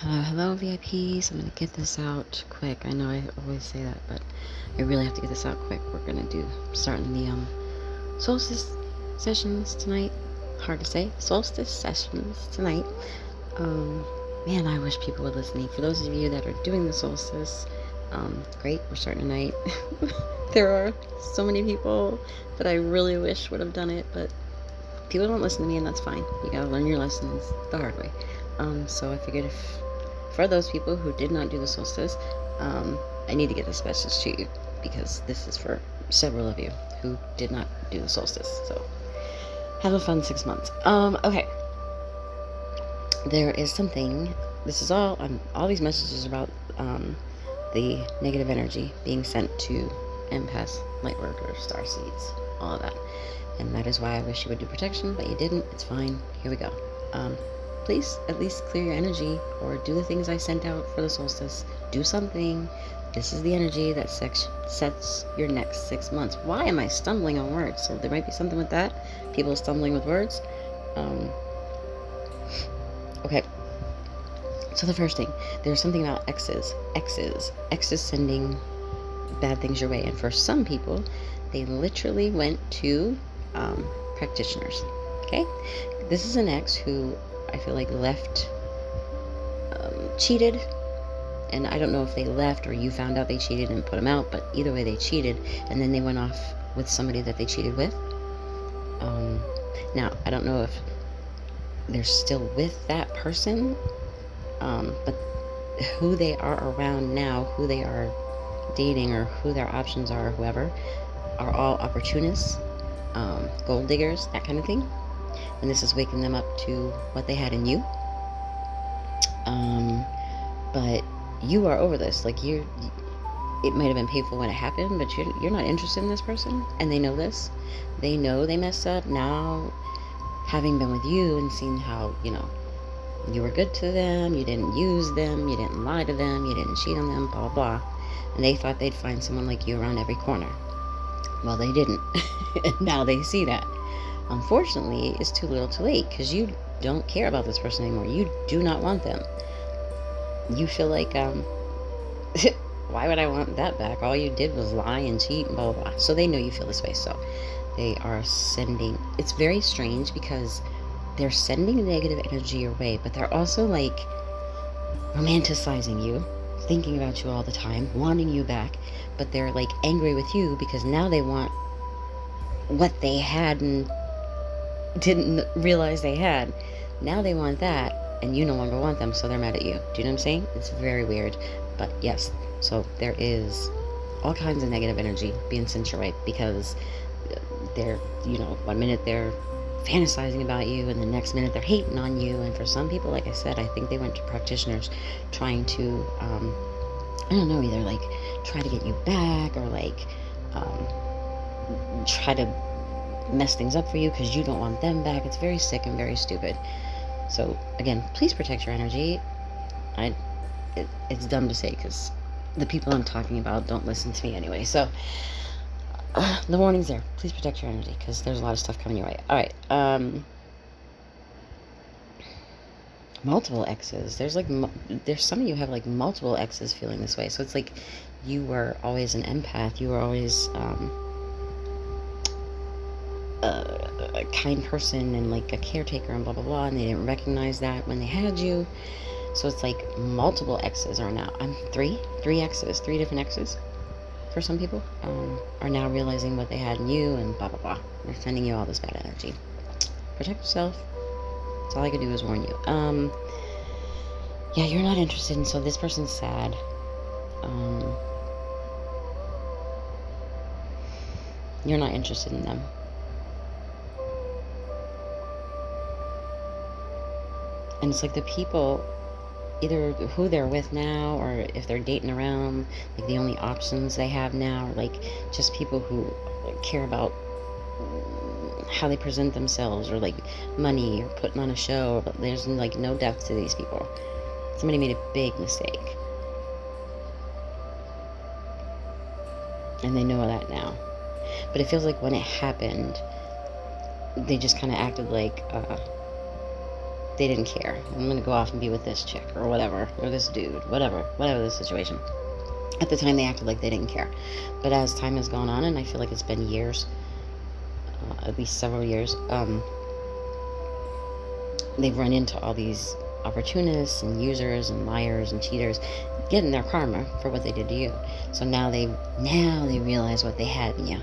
Hello, VIPs. I'm going to get this out quick. I know I always say that, but I really have to get this out quick. We're going to do starting the solstice sessions tonight. Hard to say. Solstice sessions tonight. Um, Man, I wish people would listen to me. For those of you that are doing the solstice, great. We're starting tonight. There are so many people that I really wish would have done it, but people don't listen to me, and that's fine. You gotta learn your lessons the hard way. So I figured if for those people who did not do the solstice, I need to get this message to you because this is for several of you who did not do the solstice. So have a fun 6 months. Okay. There is something. This is all these messages about the negative energy being sent to empaths, lightworkers, star seeds, all of that. And that is why I wish you would do protection, but you didn't. It's fine. Here we go. Please at least clear your energy or do the things I sent out for the solstice. Do something. This is the energy that sets your next 6 months. Why am I stumbling on words? So there might be something with that. People stumbling with words. Okay. So the first thing, there's something about exes sending bad things your way. And for some people, they literally went to practitioners. Okay? This is an ex who I feel like left, cheated, and I don't know if they left or you found out they cheated and put them out, but either way they cheated, and then they went off with somebody that they cheated with. Now, I don't know if they're still with that person, but who they are around now, who they are dating or who their options are, or whoever, are all opportunists, gold diggers, that kind of thing. And this is waking them up to what they had in you. But you are over this. Like, it might have been painful when it happened, but you're not interested in this person, and they know this. They know they messed up. Now, having been with you and seeing how, you were good to them, you didn't use them, you didn't lie to them, you didn't cheat on them, blah, blah, blah. And they thought they'd find someone like you around every corner. Well, they didn't. And now they see that. Unfortunately, it's too little too late because you don't care about this person anymore. You do not want them. You feel like, why would I want that back? All you did was lie and cheat and blah, blah, blah. So they know you feel this way. So they are sending, it's very strange because they're sending negative energy your way, but they're also like romanticizing you, thinking about you all the time, wanting you back, but they're like angry with you because now they want what they had and didn't realize they had. Now they want that, and you no longer want them, so they're mad at you. Do you know what I'm saying? It's very weird, but yes. So there is all kinds of negative energy being sent your way because they're, 1 minute they're fantasizing about you, and the next minute they're hating on you. And for some people, like I said, I think they went to practitioners trying to, I don't know, either like try to get you back or like try to mess things up for you because you don't want them back. It's very sick and very stupid. So again, please protect your energy. It's dumb to say because the people I'm talking about don't listen to me anyway. So the warning's there. Please protect your energy because there's a lot of stuff coming your way. All right. Multiple exes. There's some of you have like multiple exes feeling this way. So it's like you were always an empath. You were always a kind person and like a caretaker and blah blah blah, and they didn't recognize that when they had you. So it's like multiple exes are now, three exes, 3 different exes for some people, are now realizing what they had in you and blah blah blah. They're sending you all this bad energy. Protect yourself. That's all I can do is warn you. Yeah, you're not interested, and so this person's sad. You're not interested in them. And it's like the people, either who they're with now or if they're dating around, like the only options they have now are like just people who care about how they present themselves or like money or putting on a show, but there's like no depth to these people. Somebody made a big mistake. And they know that now. But it feels like when it happened, they just kind of acted like, they didn't care. I'm gonna go off and be with this chick or whatever, or this dude, whatever the situation. At the time, they acted like they didn't care. But as time has gone on, and I feel like it's been years, at least several years, they've run into all these opportunists and users and liars and cheaters getting their karma for what they did to you. So now they realize what they had in you.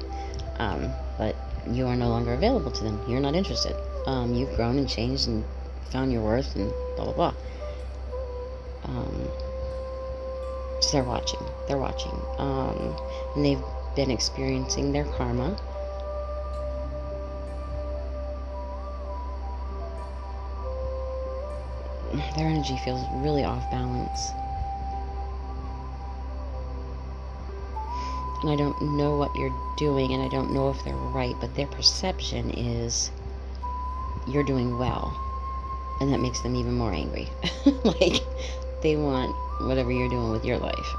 But you are no longer available to them. You're not interested. You've grown and changed and found your worth and blah blah blah. So they're watching. And they've been experiencing their karma. Their energy feels really off balance. And I don't know what you're doing, and I don't know if they're right, but their perception is you're doing well. And that makes them even more angry. Like, they want whatever you're doing with your life.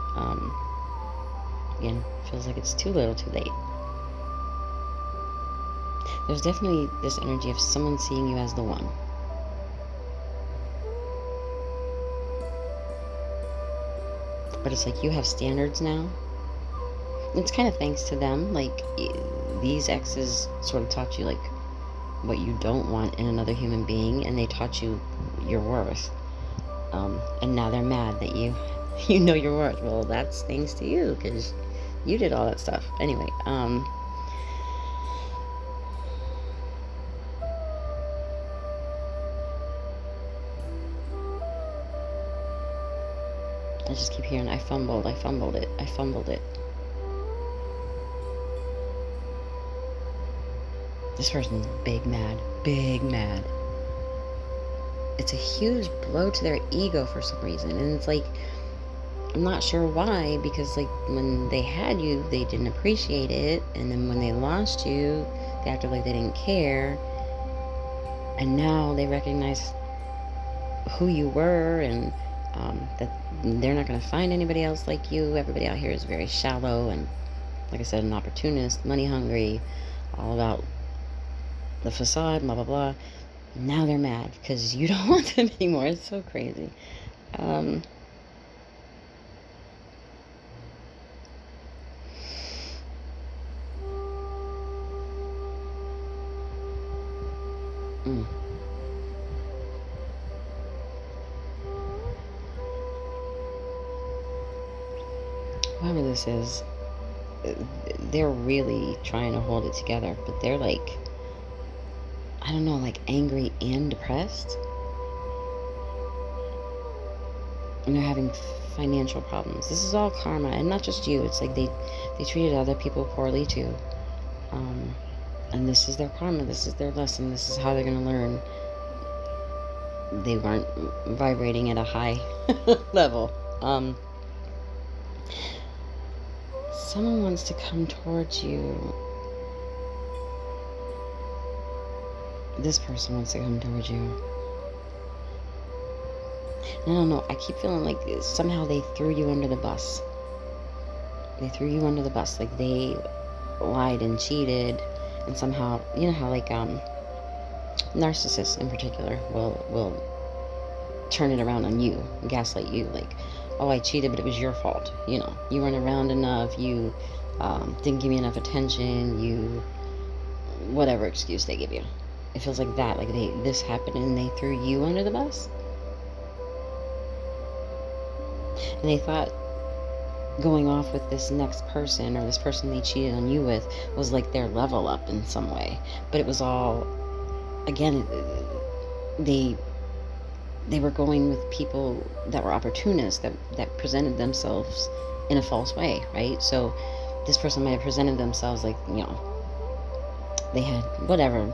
Again, feels like it's too little, too late. There's definitely this energy of someone seeing you as the one. But it's like you have standards now. It's kind of thanks to them. Like, these exes sort of taught you, like, what you don't want in another human being, and they taught you your worth. And now they're mad that you know your worth. Well, that's thanks to you, because you did all that stuff. Anyway, I just keep hearing, I fumbled it. This person's big mad. It's a huge blow to their ego for some reason. And it's like, I'm not sure why, because like when they had you, they didn't appreciate it. And then when they lost you, they acted like they didn't care. And now they recognize who you were, and that they're not going to find anybody else like you. Everybody out here is very shallow and, like I said, an opportunist, money hungry, all about the facade, blah blah blah. Now they're mad because you don't want them anymore. It's so crazy. Whoever this is, they're really trying to hold it together, but they're like, I don't know, like angry and depressed. And they're having financial problems. This is all karma, and not just you. It's like they treated other people poorly too. And this is their karma. This is their lesson. This is how they're going to learn. They weren't vibrating at a high level. Someone wants to come towards you. This person wants to come towards you. I don't know. I keep feeling like somehow they threw you under the bus. Like they lied and cheated, and somehow, you know how like narcissists in particular will turn it around on you, gaslight you, like, oh, I cheated, but it was your fault. You know, you weren't around enough. You didn't give me enough attention. You, whatever excuse they give you. It feels like that. Like this happened and they threw you under the bus. And they thought going off with this next person, or this person they cheated on you with, was like their level up in some way. But it was all, again, they were going with people that were opportunists, that presented themselves in a false way, right? So this person might have presented themselves like, you know, they had whatever,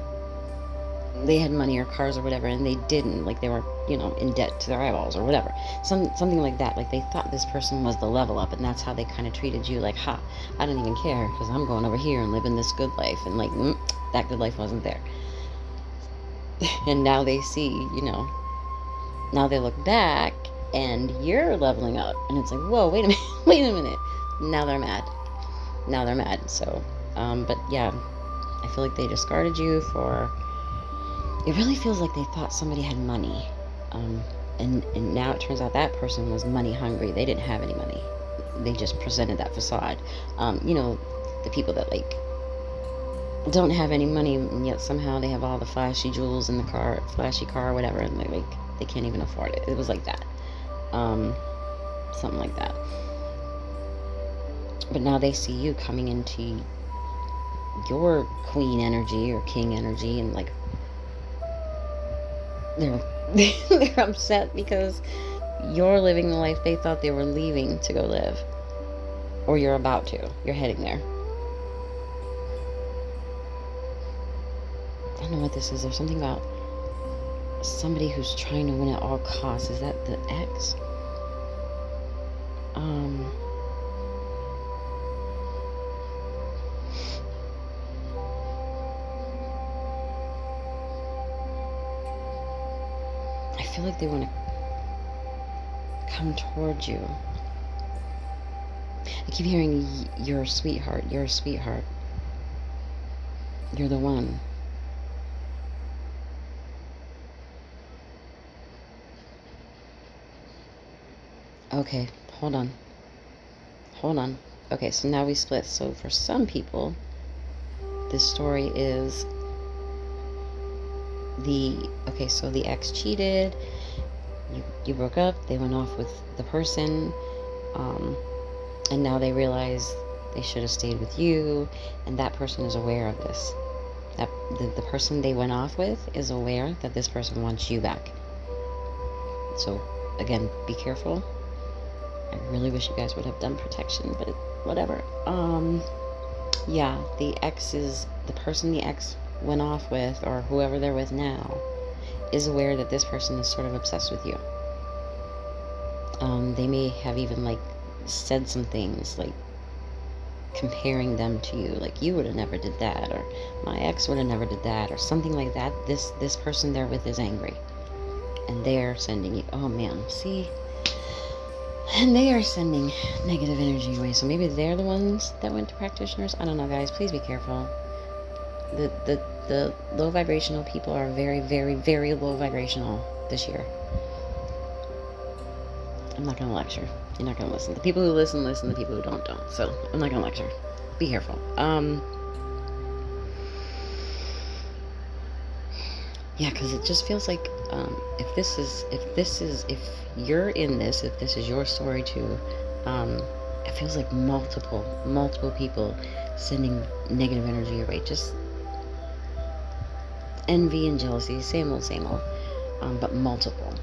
they had money or cars or whatever, and they didn't. Like they were, you know, in debt to their eyeballs or whatever. Something like that. Like they thought this person was the level up, and that's how they kind of treated you. Like, ha, I don't even care because I'm going over here and living this good life. And like, that good life wasn't there. And now they see, you know, now they look back and you're leveling up. And it's like, whoa, wait a minute. Now they're mad. So, but yeah, I feel like they discarded you for... It really feels like they thought somebody had money. And now it turns out that person was money hungry. They didn't have any money. They just presented that facade. The people that like don't have any money, and yet somehow they have all the flashy jewels in the car, flashy car, or whatever, and they can't even afford it. It was like that, something like that. But now they see you coming into your queen energy or king energy, and like they're they're upset because you're living the life they thought they were leaving to go live, or you're about to. You're heading there. I don't know what this is. There's something about somebody who's trying to win at all costs. Is that the ex? I feel like they want to come towards you. I keep hearing, you're a sweetheart, you're a sweetheart. You're the one. Okay, hold on. Okay, so now we split. So for some people, this story is so the ex cheated, you broke up, they went off with the person, and now they realize they should have stayed with you, and that person is aware of this. That the person they went off with is aware that this person wants you back. So again, be careful. I really wish you guys would have done protection, but whatever. Yeah, the ex is the person the ex went off with, or whoever they're with now, is aware that this person is sort of obsessed with you. They may have even like said some things like comparing them to you, like you would have never did that, or my ex would have never did that, or something like that. This person they're with is angry, and they're sending you, oh man, see, and they are sending negative energy away. So maybe they're the ones that went to practitioners. I don't know, guys. Please be careful. The low vibrational people are very, very, very low vibrational this year. I'm not going to lecture. You're not going to listen. The people who listen. The people who don't. So I'm not going to lecture. Be careful. Yeah, because it just feels like if you're in this, if this is your story too, it feels like multiple people sending negative energy your way. Just envy and jealousy, same old, but multiple.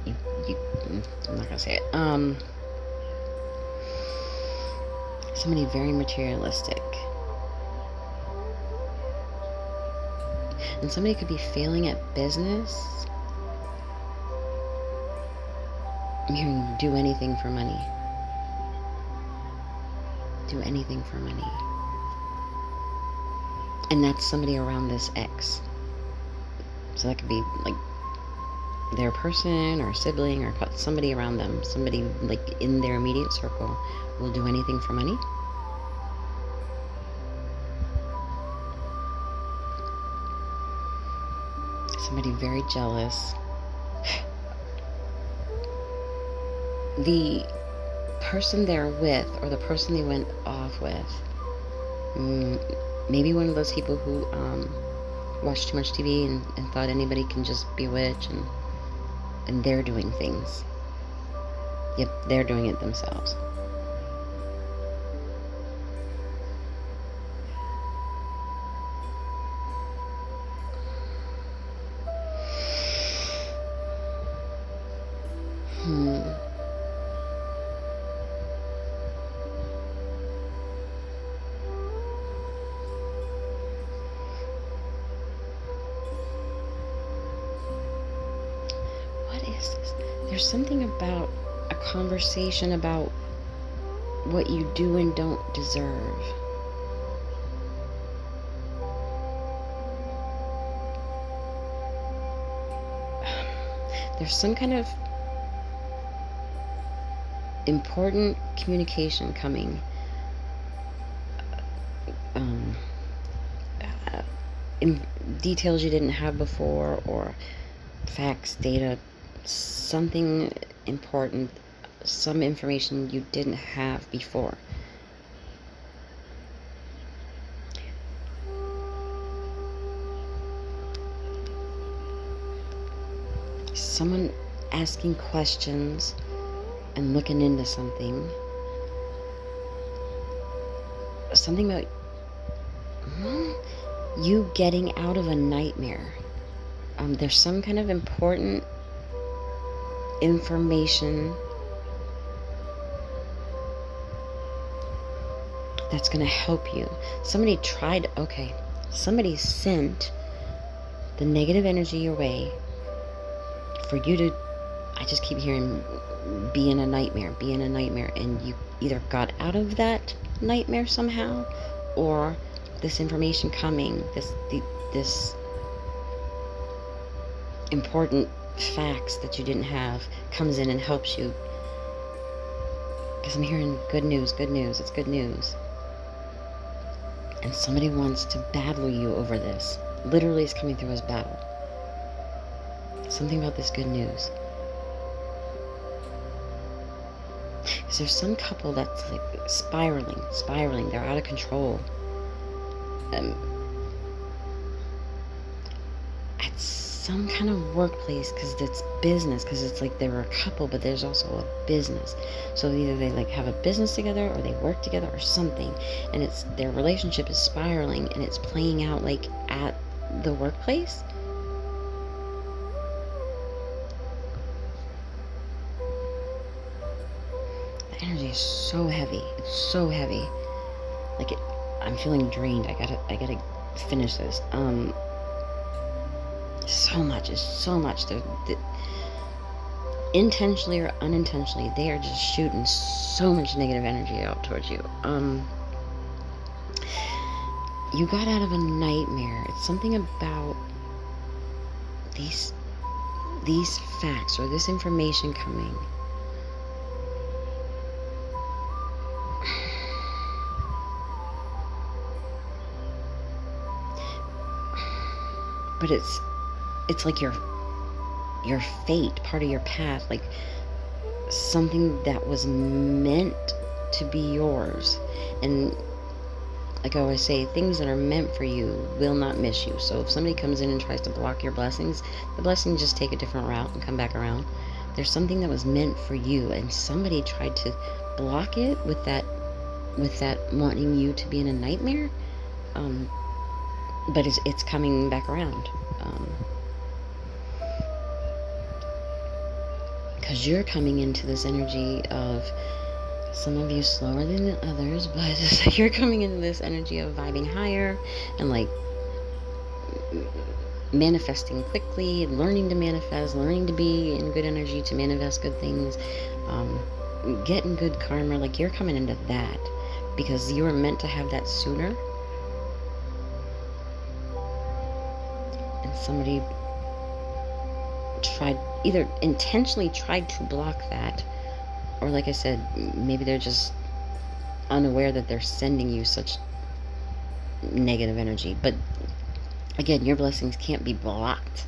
I'm not gonna say it. Somebody very materialistic. And somebody could be failing at business. I'm hearing do anything for money. Do anything for money. And that's somebody around this ex. So that could be like their person or sibling or somebody around them. Somebody like in their immediate circle will do anything for money. Somebody very jealous. The person they're with, or the person they went off with, maybe one of those people who watch too much TV and thought anybody can just bewitch, and they're doing things. Yep, they're doing it themselves. There's something about a conversation about what you do and don't deserve. There's some kind of important communication coming. In details you didn't have before, or facts, data, something important, some information you didn't have before. Someone asking questions and looking into something. Something about you getting out of a nightmare. There's some kind of important information that's going to help you. Somebody sent the negative energy your way for you to, I just keep hearing, be in a nightmare, and you either got out of that nightmare somehow, or this information coming, this important facts that you didn't have comes in and helps you. Because I'm hearing good news, it's good news. And somebody wants to battle you over this. Literally, it's coming through as battle. Something about this good news. Because there's some couple that's like spiraling. They're out of control. At some kind of workplace, because it's business, because it's like they're a couple, but there's also a business. So either they like have a business together, or they work together, or something, and it's their relationship is spiraling, and it's playing out like at the workplace. The energy is so heavy. It's so heavy. Like I'm feeling drained. I gotta finish this. It's so much. Intentionally or unintentionally, they are just shooting so much negative energy out towards you. You got out of a nightmare. It's something about these facts or this information coming. But it's like your fate, part of your path, like something that was meant to be yours. And like I always say, things that are meant for you will not miss you. So if somebody comes in and tries to block your blessings, the blessings just take a different route and come back around. There's something that was meant for you, and somebody tried to block it with that wanting you to be in a nightmare. But it's coming back around. Because you're coming into this energy of, some of you slower than others, but you're coming into this energy of vibing higher and like manifesting quickly, learning to manifest, learning to be in good energy to manifest good things, getting good karma. Like you're coming into that because you were meant to have that sooner. And somebody either intentionally tried to block that, or like I said, maybe they're just unaware that they're sending you such negative energy. But again, your blessings can't be blocked.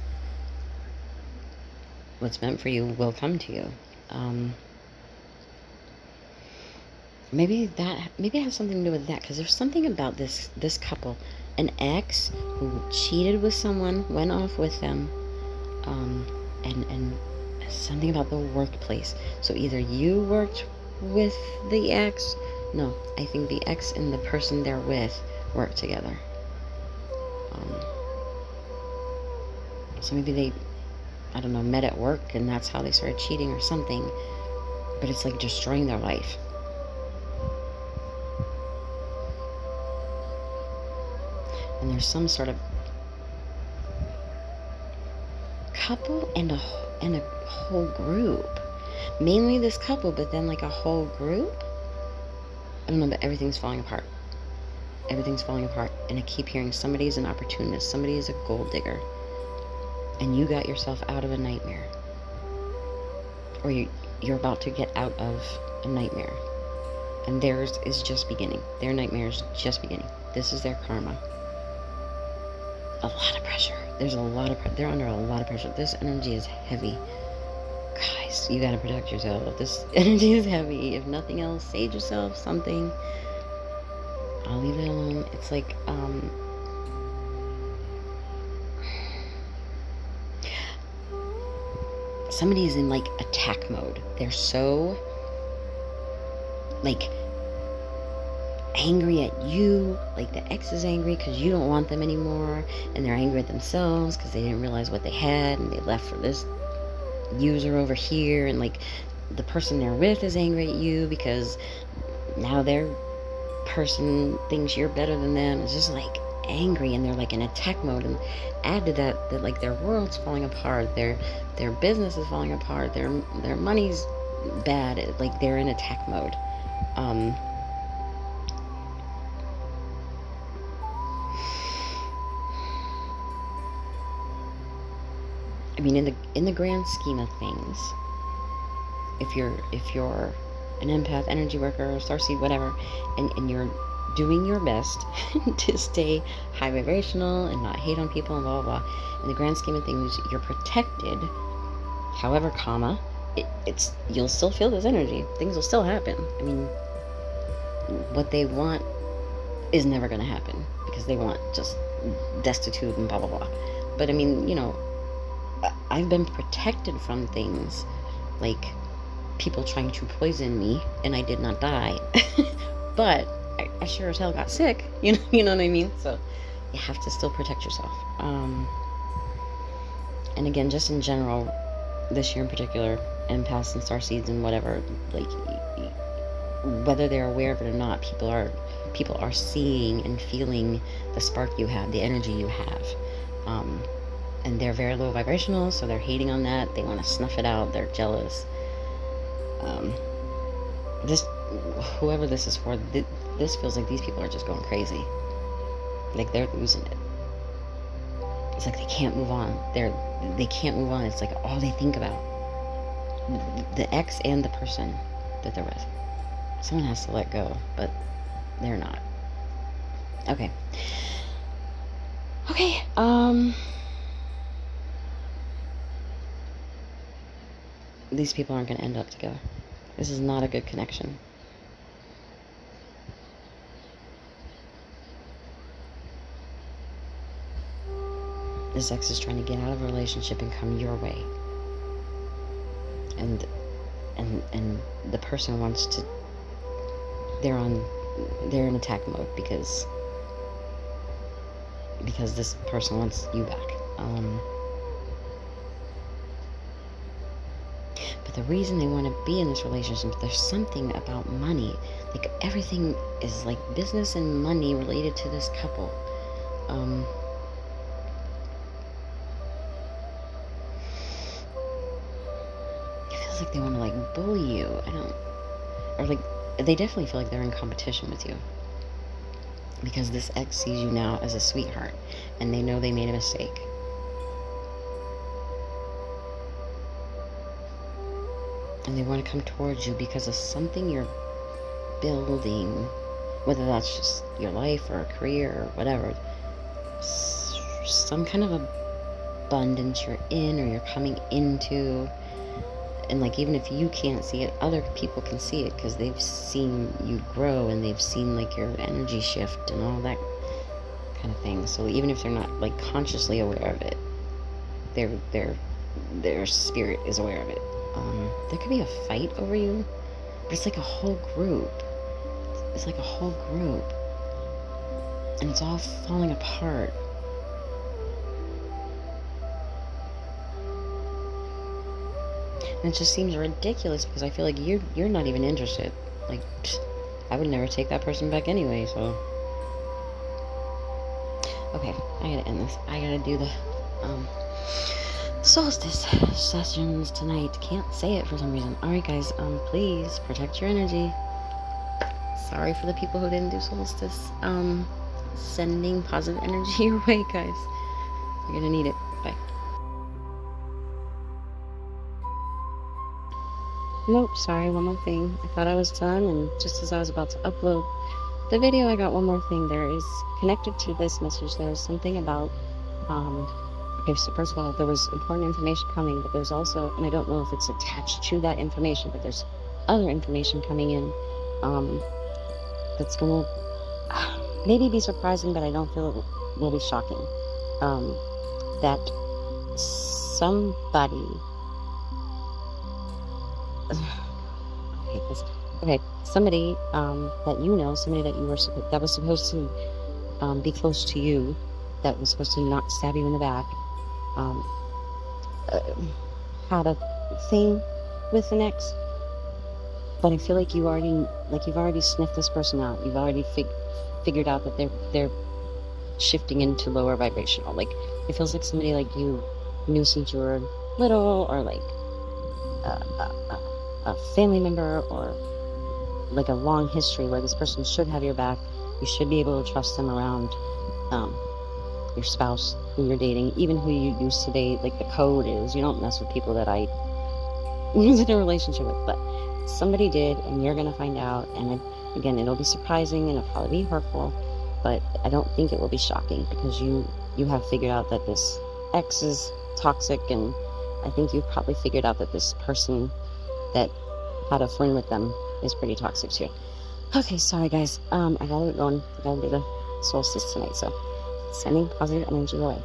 What's meant for you will come to you. Maybe it has something to do with that, because there's something about this couple, an ex who cheated with someone, went off with them, and something about the workplace. So either you worked with the ex, no, I think the ex and the person they're with work together. So maybe they, I don't know, met at work and that's how they started cheating or something, but it's like destroying their life. And there's some sort of couple and a whole group. Mainly this couple, but then like a whole group. I don't know, but everything's falling apart. Everything's falling apart. And I keep hearing somebody's an opportunist, somebody is a gold digger. And you got yourself out of a nightmare. Or you're about to get out of a nightmare. And theirs is just beginning. Their nightmare is just beginning. This is their karma. A lot of pressure. there's a lot of they're under a lot of pressure. This energy is heavy, guys. You gotta protect yourself. This energy is heavy. If nothing else, save yourself something. I'll leave it alone. It's like somebody's in like attack mode. They're so like angry at you, like the ex is angry because you don't want them anymore, and they're angry at themselves because they didn't realize what they had and they left for this user over here, and like the person they're with is angry at you because now their person thinks you're better than them. It's just like angry, and they're like in attack mode, and add to that like their world's falling apart, their business is falling apart, their money's bad, like they're in attack mode. I mean, in the grand scheme of things, if you're an empath, energy worker, starseed, whatever, and you're doing your best to stay high vibrational and not hate on people and blah blah blah, in the grand scheme of things, you're protected. However, it's you'll still feel this energy. Things will still happen. I mean, what they want is never going to happen because they want just destitute and blah blah blah. But I mean, you know, I've been protected from things like people trying to poison me, and I did not die. But I sure as hell got sick. You know what I mean? So you have to still protect yourself. And again, just in general, this year in particular, empaths and starseeds and whatever, like whether they're aware of it or not, people are seeing and feeling the spark you have, the energy you have. And they're very low vibrational, so they're hating on that. They want to snuff it out. They're jealous. Whoever this is for, this feels like these people are just going crazy. Like they're losing it. It's like they can't move on. They can't move on. It's like all they think about. The ex and the person that they're with. Someone has to let go, but they're not. Okay. These people aren't going to end up together. This is not a good connection. This ex is trying to get out of a relationship and come your way. And the person wants to, they're in attack mode because this person wants you back. But the reason they want to be in this relationship, there's something about money. Like everything is like business and money related to this couple. It feels like they want to like bully you. Or like they definitely feel like they're in competition with you. Because this ex sees you now as a sweetheart, and they know they made a mistake. And they want to come towards you because of something you're building, whether that's just your life or a career or whatever. Some kind of abundance you're in or you're coming into. And like, even if you can't see it, other people can see it because they've seen you grow and they've seen like your energy shift and all that kind of thing. So even if they're not like consciously aware of it, their spirit is aware of it. There could be a fight over you, but it's like a whole group. It's like a whole group. And it's all falling apart. And it just seems ridiculous because I feel like you're not even interested. Like, I would never take that person back anyway, so. Okay, I gotta end this. I gotta do the solstice sessions tonight. Can't say it for some reason. Alright guys, please protect your energy. Sorry for the people who didn't do solstice. Sending positive energy your way, guys. You're gonna need it. Bye. Nope, sorry, one more thing. I thought I was done, and just as I was about to upload the video, I got one more thing. There is, connected to this message, there is something about Okay, so first of all, there was important information coming, but there's also, and I don't know if it's attached to that information, but there's other information coming in that's gonna maybe be surprising, but I don't feel it will be shocking. That somebody, somebody that you know, somebody that you were that was supposed to be close to you, that was supposed to not stab you in the back, um, uh, had a thing with an ex. But I feel like you've already sniffed this person out. You've already figured out that they're shifting into lower vibrational. Like, it feels like somebody like you knew since you were little, or like a family member, or like a long history where this person should have your back. You should be able to trust them around your spouse who you're dating, even who you used to date. Like, the code is you don't mess with people that I was in a relationship with, but somebody did, and you're gonna find out. And again, it'll be surprising and it'll probably be hurtful, but I don't think it will be shocking, because you have figured out that this ex is toxic, and I think you've probably figured out that this person that had a fling with them is pretty toxic too. Okay, sorry guys. I gotta get going. I gotta do the solstice tonight, so sending positive energy away.